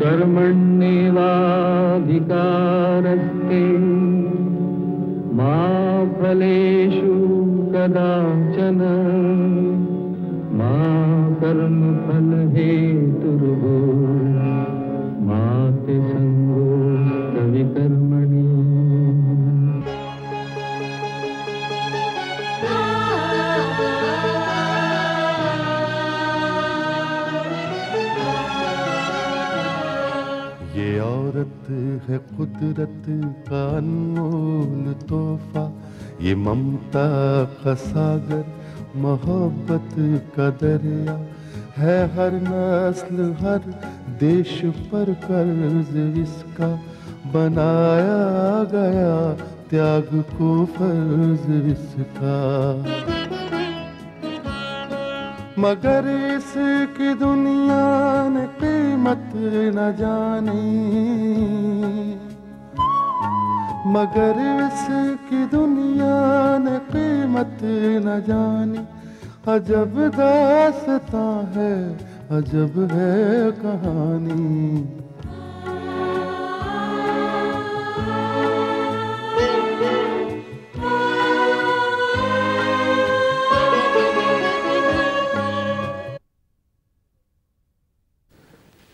कर्मण्येवाधिकारस्ते मा फलेषु कदाचन मा कर्मफलहेतुर्भूः मा ते संगोऽस्त्वविकर्मणि। ये औरत है कुदरत का अनमोल तोहफा, ये ममता का सागर मोहब्बत का दरिया है, हर नस्ल हर देश पर कर्ज इसका बनाया गया, त्याग को फर्ज इसका। मगर इसकी दुनिया ने कीमत न जानी, मगर इसकी दुनिया ने कीमत न जानी। अजब दास्तां है, अजब है कहानी।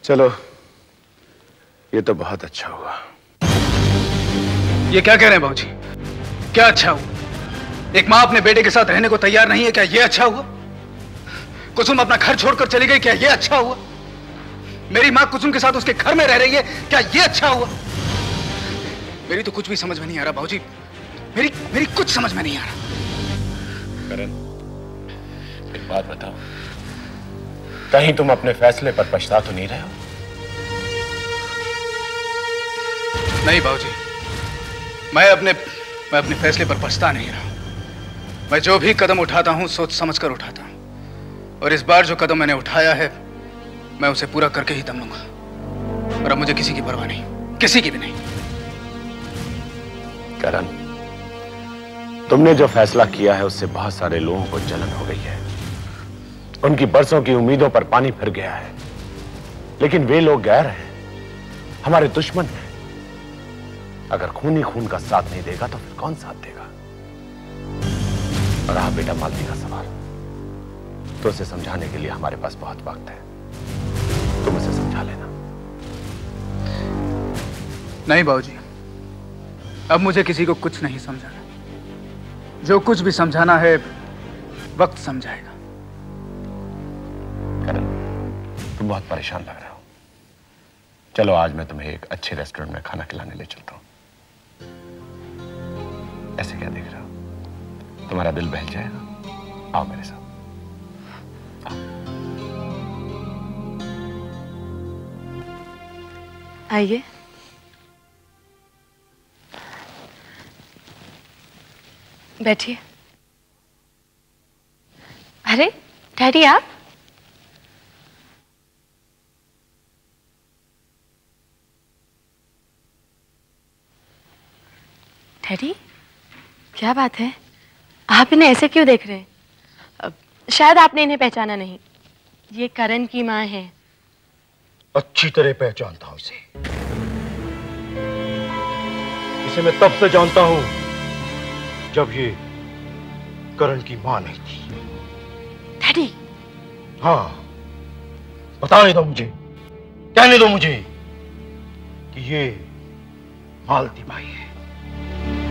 चलो, ये तो बहुत अच्छा हुआ। ये क्या कह रहे हैं बाबूजी? क्या अच्छा हुआ? एक माँ अपने बेटे के साथ रहने को तैयार नहीं है, क्या ये अच्छा हुआ? कुसुम अपना घर छोड़कर चली गई, क्या ये अच्छा हुआ? मेरी माँ कुसुम के साथ उसके घर में रह रही है, क्या ये अच्छा हुआ? मेरी तो कुछ भी समझ में नहीं आ रहा बाबूजी, मेरी कुछ समझ में नहीं आ रहा। करण, एक बात बताओ, कहीं तुम अपने फैसले पर पछता तो नहीं रहे हो? नहीं बाबूजी, मैं अपने फैसले पर पछता नहीं रहा। मैं जो भी कदम उठाता हूं सोच समझ कर उठाता हूं, और इस बार जो कदम मैंने उठाया है मैं उसे पूरा करके ही दम लूंगा। और अब मुझे किसी की परवाह नहीं, किसी की भी नहीं। करण, तुमने जो फैसला किया है उससे बहुत सारे लोगों को जलन हो गई है, उनकी बरसों की उम्मीदों पर पानी फिर गया है। लेकिन वे लोग गैर हैं, हमारे दुश्मन हैं। अगर खून ही खून का साथ नहीं देगा तो फिर कौन साथ देगा? और रहा बेटा मालती का सवाल, तो उसे समझाने के लिए हमारे पास बहुत वक्त है, तुम उसे समझा लेना। नहीं बाबूजी, अब मुझे किसी को कुछ नहीं समझाना। जो कुछ भी समझाना है वक्त समझाएगा। करण, तुम बहुत परेशान लग रहे हो। चलो आज मैं तुम्हें एक अच्छे रेस्टोरेंट में खाना खिलाने ले चलता हूं। ऐसे क्या देख रहे हो? तुम्हारा दिल बहल जाएगा। आओ मेरे साथ। आओ। आइए। बैठिए। अरे डैडी, आप? डैडी, क्या बात है? आप इन्हें ऐसे क्यों देख रहे हैं? शायद आपने इन्हें पहचाना नहीं। ये करण की माँ है। अच्छी तरह पहचानता हूं इसे। इसे मैं तब से जानता हूं जब ये करण की माँ नहीं थी। डैडी। हाँ, बताने दो मुझे, कहने दो मुझे कि ये मालती बाई है।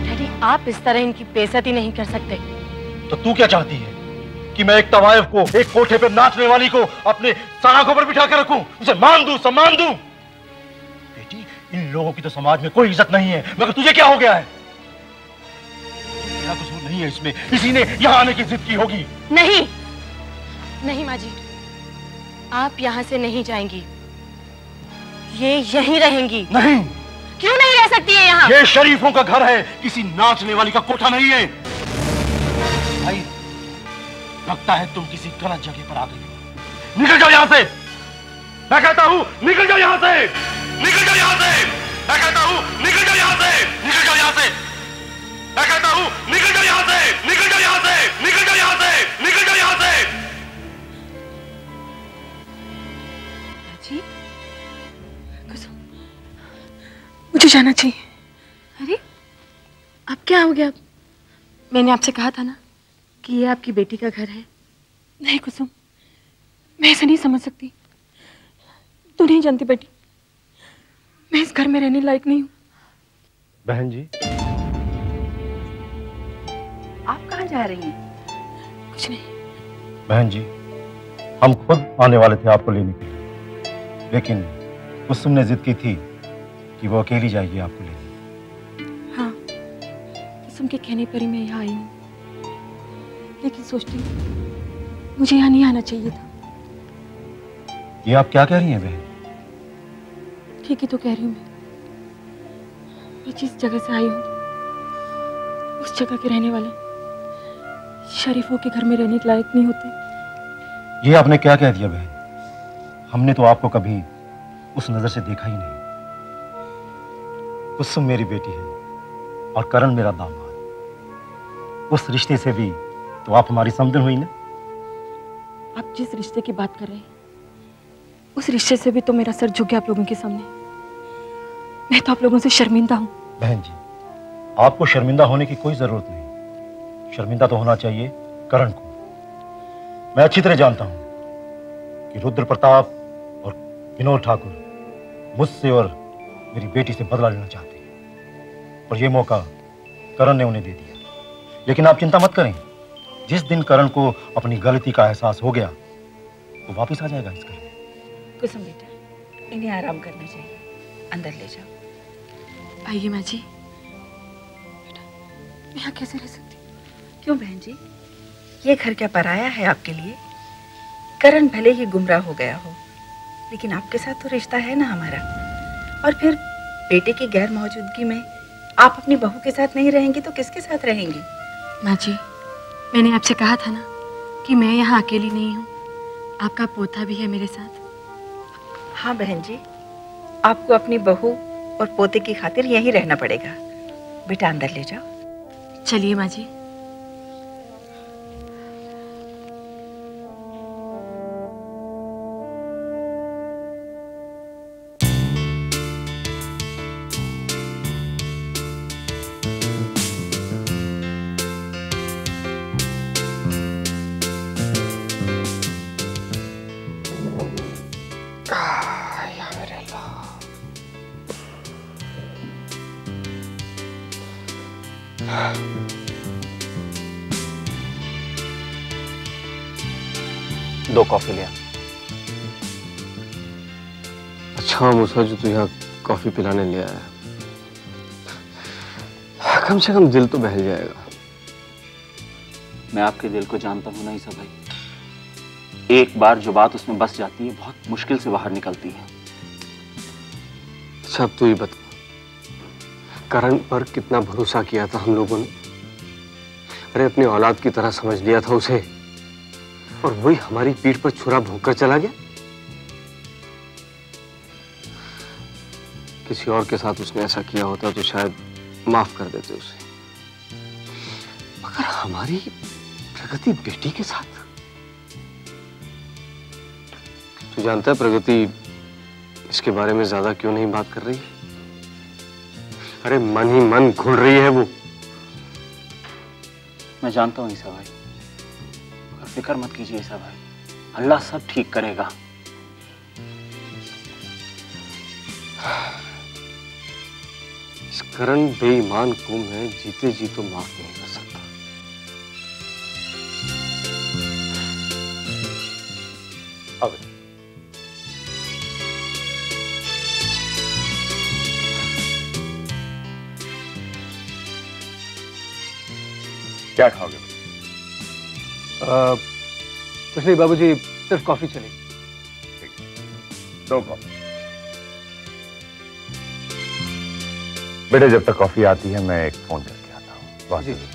डैडी, आप इस तरह इनकी बेइज्जती नहीं कर सकते। तो तू क्या चाहती है कि मैं एक तवायफ को, एक कोठे पर नाचने वाली को अपने सराखों पर बिठा कर रखूं, उसे मान दूं, सम्मान दूं? बेटी, इन लोगों की तो समाज में कोई इज्जत नहीं है, मगर तुझे क्या हो गया है? मेरा कसूर नहीं है इसमें, इसी ने यहां आने की जिद की होगी। नहीं नहीं माँ जी, आप यहाँ से नहीं जाएंगी, ये यहीं रहेंगी। नहीं। क्यों नहीं रह सकती है यहाँ? ये शरीफों का घर है, किसी नाचने वाली का कोठा नहीं है। भाई, लगता है तुम किसी गलत जगह पर आ गई हो। निकल जाओ यहाँ से, मैं कहता हूँ निकल जाओ यहाँ से, निकल जाओ यहाँ से, मैं कहता हूँ निकल जाओ यहाँ से, निकल जाओ यहाँ से, मैं कहता हूँ निकल जाओ यहाँ से, निकल जाओ यहाँ से, निकल जाओ यहाँ से, निकल जाओ यहाँ से। मुझे जाना चाहिए। अरे अब क्या हो गया? मैंने आपसे कहा था ना कि ये आपकी बेटी का घर है। नहीं कुसुम, मैं ऐसे नहीं समझ सकती। तू नहीं जानती बेटी, मैं इस घर में रहने लायक नहीं हूँ। बहन जी, आप कहाँ जा रही हैं? कुछ नहीं। बहन जी, हम खुद आने वाले थे आपको लेने के लिए, लेकिन कुसुम ने जिद की थी कि वो अकेली जाएगी आपको लेने। हाँ, कुसुम के कहने पर ही मैं यहाँ आई हूँ, लेकिन सोचती हूँ मुझे यहाँ नहीं आना चाहिए था। ये आप क्या कह रही हैं बहन? ठीक ही तो कह रही हूँ मैं जिस जगह से आई हूँ उस जगह के रहने वाले शरीफों के घर में रहने के लायक नहीं होते। ये आपने क्या कह दिया बहन? हमने तो आपको कभी उस नजर से देखा ही नहीं। कुसुम मेरी बेटी है और करण मेरा दामाद। उस रिश्ते से भी तो आप हमारी समधन हुई ना। आप जिस रिश्ते की बात कर रहे हैं उस रिश्ते से भी तो मेरा सर झुक गया आप लोगों के सामने। मैं तो आप लोगों से शर्मिंदा हूँ। बहन जी, आपको शर्मिंदा होने की कोई जरूरत नहीं। शर्मिंदा तो होना चाहिए करण को। मैं अच्छी तरह जानता हूं कि रुद्र प्रताप और विनोद ठाकुर मुझसे और मेरी बेटी से बदला लेना चाहते हैं, और ये मौका करण ने उन्हें दे दिया। लेकिन आप चिंता मत करें, जिस दिन करण को अपनी गलती का एहसास हो गया वो वापस आ जाएगा इस घर में। कुसुम बेटा, इन्हें आराम करना चाहिए, अंदर ले जाओ। आइए माँ जी। बेटा, मैं यहाँ कैसे रह सकती? क्यों बहन जी, ये घर क्या पराया है आपके लिए? करण भले ही गुमराह हो गया हो, लेकिन आपके साथ तो रिश्ता है ना हमारा। और फिर बेटे की गैर मौजूदगी में आप अपनी बहू के साथ नहीं रहेंगी तो किसके साथ रहेंगी? माँ जी, मैंने आपसे कहा था ना कि मैं यहाँ अकेली नहीं हूँ, आपका पोता भी है मेरे साथ। हाँ बहन जी, आपको अपनी बहू और पोते की खातिर यहीं रहना पड़ेगा। बेटा अंदर ले जाओ। चलिए माँ जी। दो कॉफी लिया। अच्छा मूसा जो तू यहाँ कॉफी पिलाने ले आया, कम से कम दिल तो बहल जाएगा। मैं आपके दिल को जानता हूं ना ईसा भाई। एक बार जो बात उसमें बस जाती है बहुत मुश्किल से बाहर निकलती है। अच्छा अब तू ही बता, करण पर कितना भरोसा किया था हम लोगों ने। अरे अपनी औलाद की तरह समझ लिया था उसे, और वही हमारी पीठ पर छुरा भोंक कर चला गया। किसी और के साथ उसने ऐसा किया होता तो शायद माफ कर देते उसे, मगर हमारी प्रगति बेटी के साथ। तू जानता है प्रगति इसके बारे में ज्यादा क्यों नहीं बात कर रही? अरे मन ही मन घुल रही है वो। मैं जानता हूं ईसा भाई, मगर फिक्र मत कीजिए ईसा भाई, अल्लाह सब ठीक करेगा। इस करण बेईमान को मैं जीते जी तो माफ नहीं कर सकता। अब क्या खाओगे? कुछ नहीं बाबूजी, सिर्फ कॉफी चलेगी। ठीक, दो कॉफी। बेटे जब तक कॉफी आती है मैं एक फोन करके आता हूँ, बहुत जरूरी है।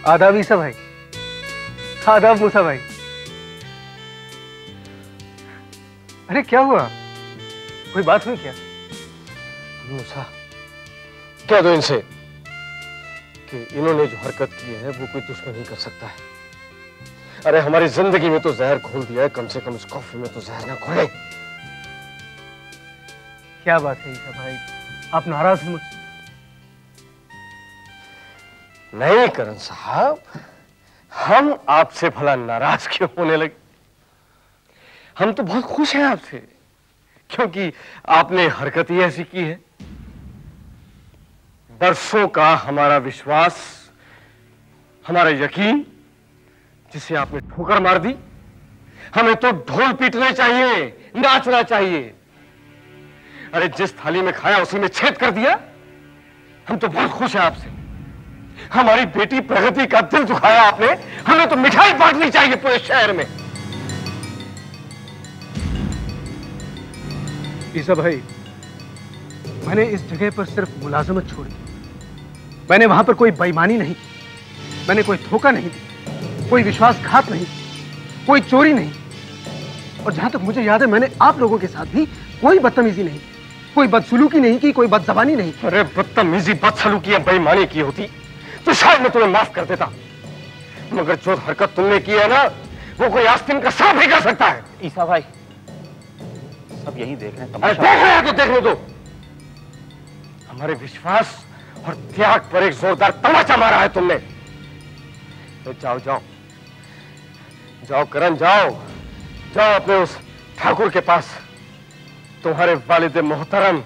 आदाब ईसा भाई। आदाब मूसा भाई। अरे क्या हुआ? कोई बात हुई क्या? मूसा, कह दो इनसे कि इन्होंने जो हरकत की है वो कोई दुश्मन नहीं कर सकता है। अरे हमारी जिंदगी में तो जहर घोल दिया है, कम से कम इस कॉफी में तो जहर ना घोले। क्या बात है ईसा भाई, आप नाराज हैं मुझसे? नहीं करण साहब, हम आपसे भला नाराज क्यों होने लगे? हम तो बहुत खुश हैं आपसे, क्योंकि आपने हरकत ही ऐसी की है। बरसों का हमारा विश्वास, हमारा यकीन, जिसे आपने ठोकर मार दी। हमें तो ढोल पीटने चाहिए, नाचना चाहिए। अरे जिस थाली में खाया उसी में छेद कर दिया। हम तो बहुत खुश हैं आपसे। हमारी बेटी प्रगति का दिल दुखाया आपने। हमें तो मिठाई बांटनी चाहिए पूरे शहर में। ईसा भाई, मैंने इस जगह पर सिर्फ मुलाजमत छोड़ी। मैंने वहां पर कोई बेईमानी नहीं की, मैंने कोई धोखा नहीं दिया, कोई विश्वासघात नहीं, कोई चोरी नहीं। और जहां तक मुझे याद है, मैंने आप लोगों के साथ भी कोई बदतमीजी नहीं की, कोई बदसलूकी नहीं की, कोई बदजबानी नहीं की। अरे बदतमीजी, बदसलूकी या बेईमानी की होती तो शायद मैं तुम्हें माफ कर देता, मगर जो हरकत तुमने की है ना, वो कोई आस्तीन का सांप नहीं कर सकता है। ईसा भाई, सब यही देख रहे हैं। अरे देख रहे हैं तो देखने दो। हमारे विश्वास और त्याग पर एक जोरदार तमाचा मारा है तुमने। तो जाओ जाओ जाओ करण, जाओ जाओ अपने उस ठाकुर के पास। तुम्हारे वालिद मोहतरम,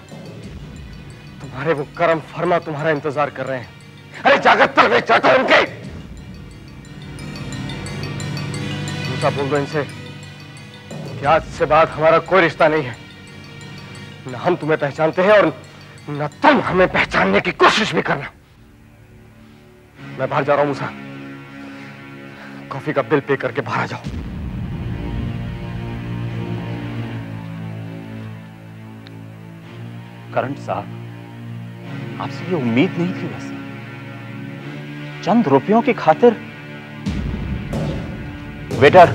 तुम्हारे वो करम फरमा तुम्हारा इंतजार कर रहे हैं। अरे जाकर तलवे चाटो उनके। मूसा, बोल दो इनसे कि आज से बाद हमारा कोई रिश्ता नहीं है। न हम तुम्हें पहचानते हैं और न तुम हमें पहचानने की कोशिश भी करना। मैं बाहर जा रहा हूं मूसा, कॉफी का बिल पे करके बाहर आ जाओ। करण साहब, आपसे ये उम्मीद नहीं थी। वैसे चंद रुपयों की खातिर। वेटर,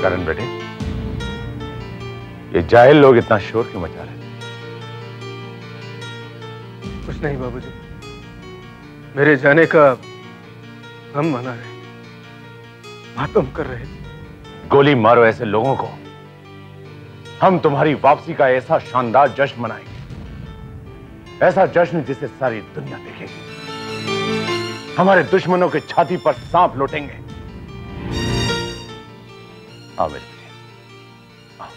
करण बेटे, ये जाहिल लोग इतना शोर क्यों मचा रहे हैं? कुछ नहीं बाबूजी, मेरे जाने का हम मना रहे, मातम कर रहे थे। गोली मारो ऐसे लोगों को। हम तुम्हारी वापसी का ऐसा शानदार जश्न मनाएंगे, ऐसा जश्न जिसे सारी दुनिया देखेगी। हमारे दुश्मनों के छाती पर सांप लौटेंगे। आओ मेरे लिए, आओ।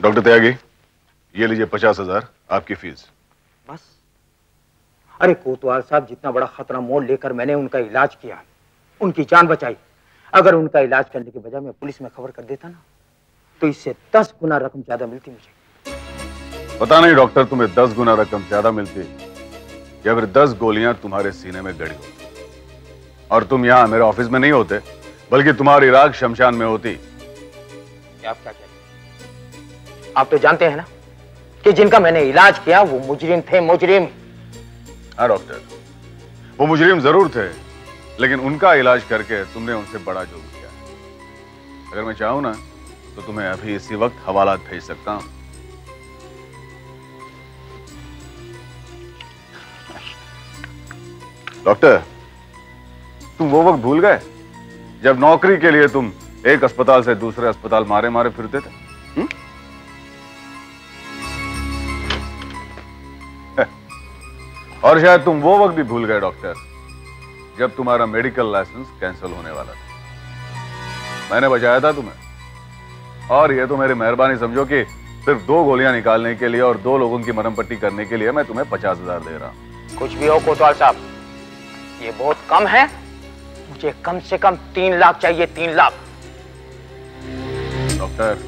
डॉक्टर त्यागी, ये लीजिए 50,000 आपकी फीस। बस? अरे कोतवाल साहब, जितना बड़ा खतरा मोल लेकर मैंने उनका इलाज किया, उनकी जान बचाई, अगर उनका इलाज करने के बजाय मैं पुलिस में खबर कर देता ना, तो इससे 10 गुना रकम ज्यादा मिलती मुझे। पता नहीं डॉक्टर, तुम्हें 10 गुना रकम ज्यादा मिलती या फिर 10 गोलियां तुम्हारे सीने में गड़ी होती और तुम यहां मेरे ऑफिस में नहीं होते, बल्कि तुम्हारी राख शमशान में होती। आप क्या कहते हैं? आप तो जानते हैं ना कि जिनका मैंने इलाज किया वो मुजरिम थे, मुजरिम। हाँ डॉक्टर, वो मुजरिम जरूर थे, लेकिन उनका इलाज करके तुमने उनसे बड़ा जुर्म किया। अगर मैं चाहूं ना तो तुम्हें अभी इसी वक्त हवालात भेज सकता हूं। डॉक्टर, तुम वो वक्त भूल गए जब नौकरी के लिए तुम एक अस्पताल से दूसरे अस्पताल मारे मारे फिरते थे? और शायद तुम वो वक्त भी भूल गए डॉक्टर जब तुम्हारा मेडिकल लाइसेंस कैंसिल होने वाला था। मैंने बचाया था तुम्हें, और ये तो मेरी मेहरबानी समझो कि सिर्फ 2 गोलियां निकालने के लिए और 2 लोगों की मरहम पट्टी करने के लिए मैं तुम्हें 50,000 दे रहा हूं। कुछ भी हो कोतवाल साहब, ये बहुत कम है मुझे कम से कम 3 लाख चाहिए, 3 लाख। डॉक्टर,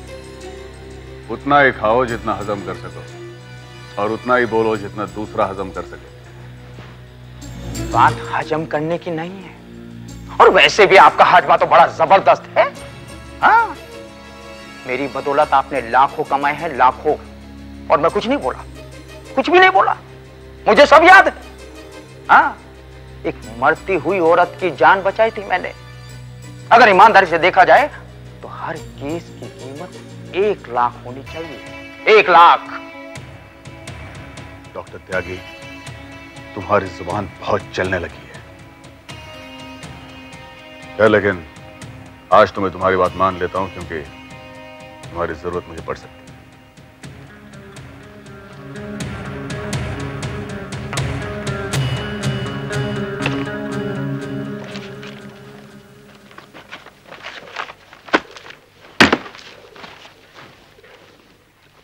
उतना ही खाओ जितना हजम कर सको, और उतना ही बोलो जितना दूसरा हजम कर सके। बात हजम करने की नहीं है, और वैसे भी आपका हाजमा तो बड़ा जबरदस्त है। हाँ, मेरी बदौलत आपने लाखों कमाए हैं, लाखों, और मैं कुछ नहीं बोला, कुछ भी नहीं बोला, मुझे सब याद है। हाँ, एक मरती हुई औरत की जान बचाई थी मैंने। अगर ईमानदारी से देखा जाए तो हर केस की कीमत 1 लाख होनी चाहिए, 1 लाख। डॉक्टर त्यागी, तुम्हारी जुबान बहुत चलने लगी है, लेकिन आज तो मैं तुम्हारी बात मान लेता हूं, क्योंकि तुम्हारी जरूरत मुझे पड़ सकती है।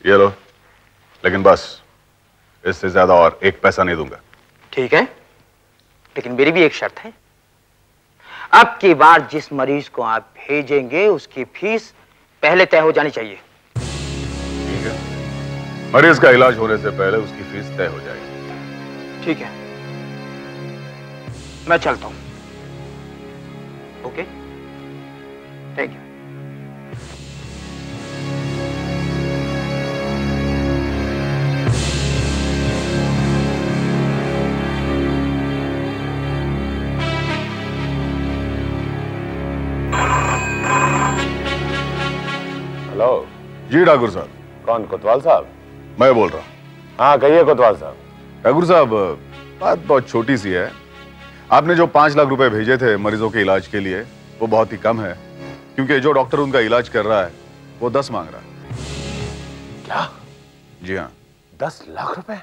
ये लो, लेकिन बस इससे ज्यादा और 1 पैसा नहीं दूंगा। ठीक है, लेकिन मेरी भी एक शर्त है। अब की बार जिस मरीज को आप भेजेंगे उसकी फीस पहले तय हो जानी चाहिए। ठीक है, मरीज का इलाज होने से पहले उसकी फीस तय हो जाएगी। ठीक है, मैं चलता हूं। Okay, thank you. Hello ji Thakur साहब। कौन? कोतवाल साहब? मैं बोल रहा हूं। हाँ कहिए कोतवाल साहब। ठाकुर साहब, बात बहुत छोटी सी है। आपने जो 5 लाख रुपए भेजे थे मरीजों के इलाज के लिए, वो बहुत ही कम है, क्योंकि जो डॉक्टर उनका इलाज कर रहा है वो 10 मांग रहा है। क्या? जी हाँ। 10 लाख रुपए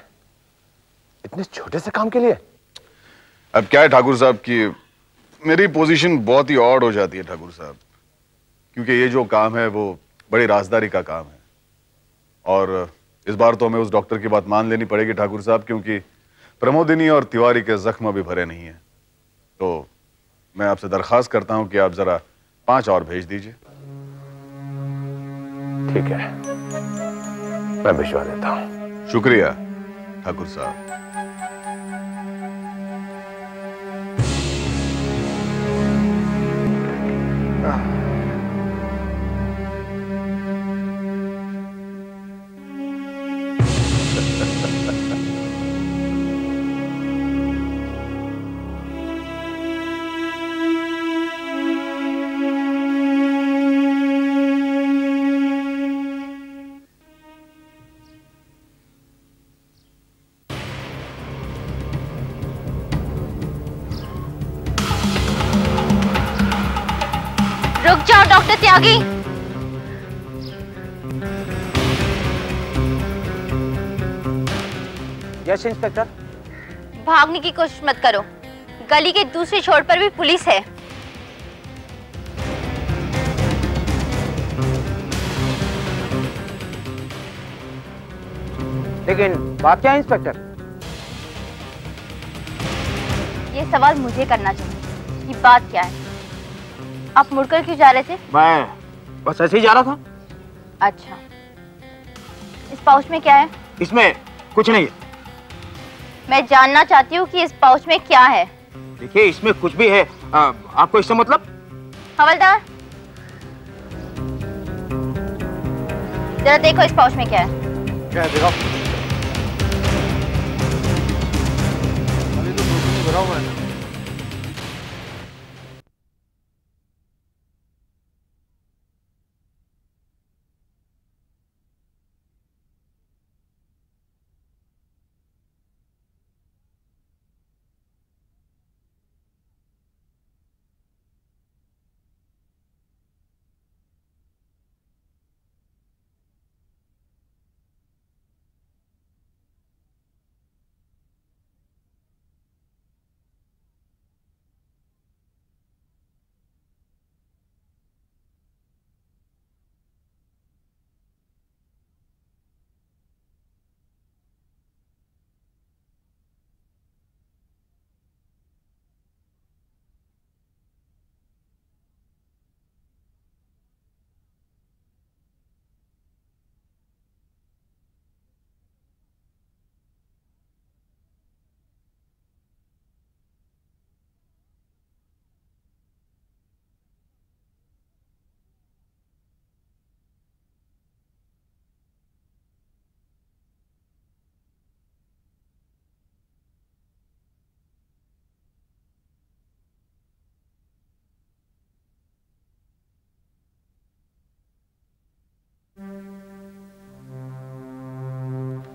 इतने छोटे से काम के लिए? अब क्या है ठाकुर साहब कि मेरी पोजीशन बहुत ही ऑड हो जाती है ठाकुर साहब, क्योंकि ये जो काम है वो बड़ी राजदारी का काम है, और इस बार तो हमें उस डॉक्टर की बात मान लेनी पड़ेगी ठाकुर साहब, क्योंकि प्रमोदिनी और तिवारी के जख्म अभी भरे नहीं है। तो मैं आपसे दरखास्त करता हूं कि आप जरा 5 और भेज दीजिए। ठीक है, मैं भिजवा देता हूं। शुक्रिया ठाकुर साहब। रुक जाओ डॉक्टर त्यागी। Yes inspector. भागने की कोशिश मत करो, गली के दूसरे छोर पर भी पुलिस है। लेकिन बात क्या है इंस्पेक्टर? ये सवाल मुझे करना चाहिए कि बात क्या है। आप मुड़कर क्यों जा रहे थे? मैं बस ऐसे ही जा रहा था। अच्छा, इस पाउच में क्या है? इसमें कुछ नहीं है। मैं जानना चाहती हूँ कि इस पाउच में क्या है। देखिए, इसमें कुछ भी है। आपको इससे मतलब? हवलदार, जरा देखो इस पाउच में क्या है। क्या है? दिखाओ। अभी तो भरा हुआ है।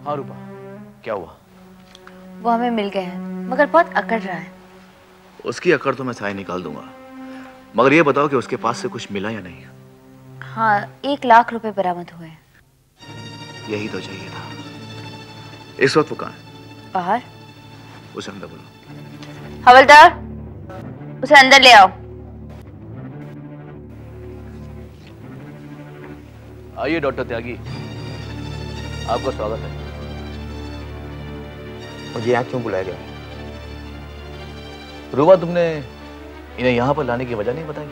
हाँ रूपा, क्या हुआ? वो हमें मिल गए हैं, मगर बहुत अकड़ रहा है। उसकी अकड़ तो मैं साई निकाल दूंगा, मगर ये बताओ कि उसके पास से कुछ मिला या नहीं? हाँ, 1 लाख रुपए बरामद हुए हैं। यही तो चाहिए था। इस वक्त वो कहाँ है? बाहर। उसे अंदर बुलाओ। हवलदार, उसे अंदर ले आओ। आइए डॉक्टर त्यागी, आपका स्वागत है। मुझे यहाँ क्यों बुलाया गया? रूबा, तुमने इन्हें यहाँ पर लाने की वजह नहीं बताई?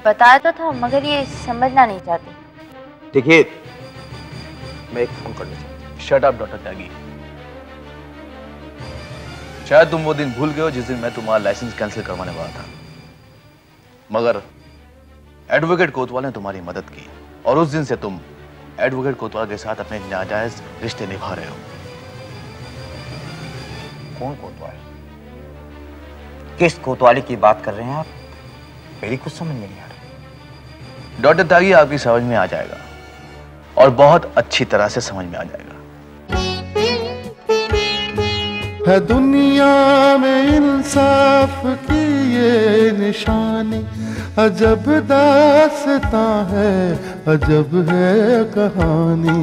बताया तो था, मगर ये समझना नहीं चाहते। देखिए, मैं एक फोन करना चाहता हूँ। शट अप डॉक्टर त्यागी। शायद तुम वो दिन भूल गए हो जिस दिन मैं तुम्हारा लाइसेंस कैंसिल करवाने वाला था, मगर एडवोकेट कोतवाल ने तुम्हारी मदद की और उस दिन से तुम एडवोकेट कोतवाल के साथ अपने नाजायज रिश्ते निभा रहे हो। कौन कोतवाल? किस कोतवाली की बात कर रहे हैं आप? मेरी कुछ समझ में नहीं आ रही। डॉक्टर त्यागी, आपकी समझ में आ जाएगा और बहुत अच्छी तरह से समझ में आ जाएगा। है दुनिया में इंसाफ की ये निशानी, अजब दास्तां है, अजब है कहानी।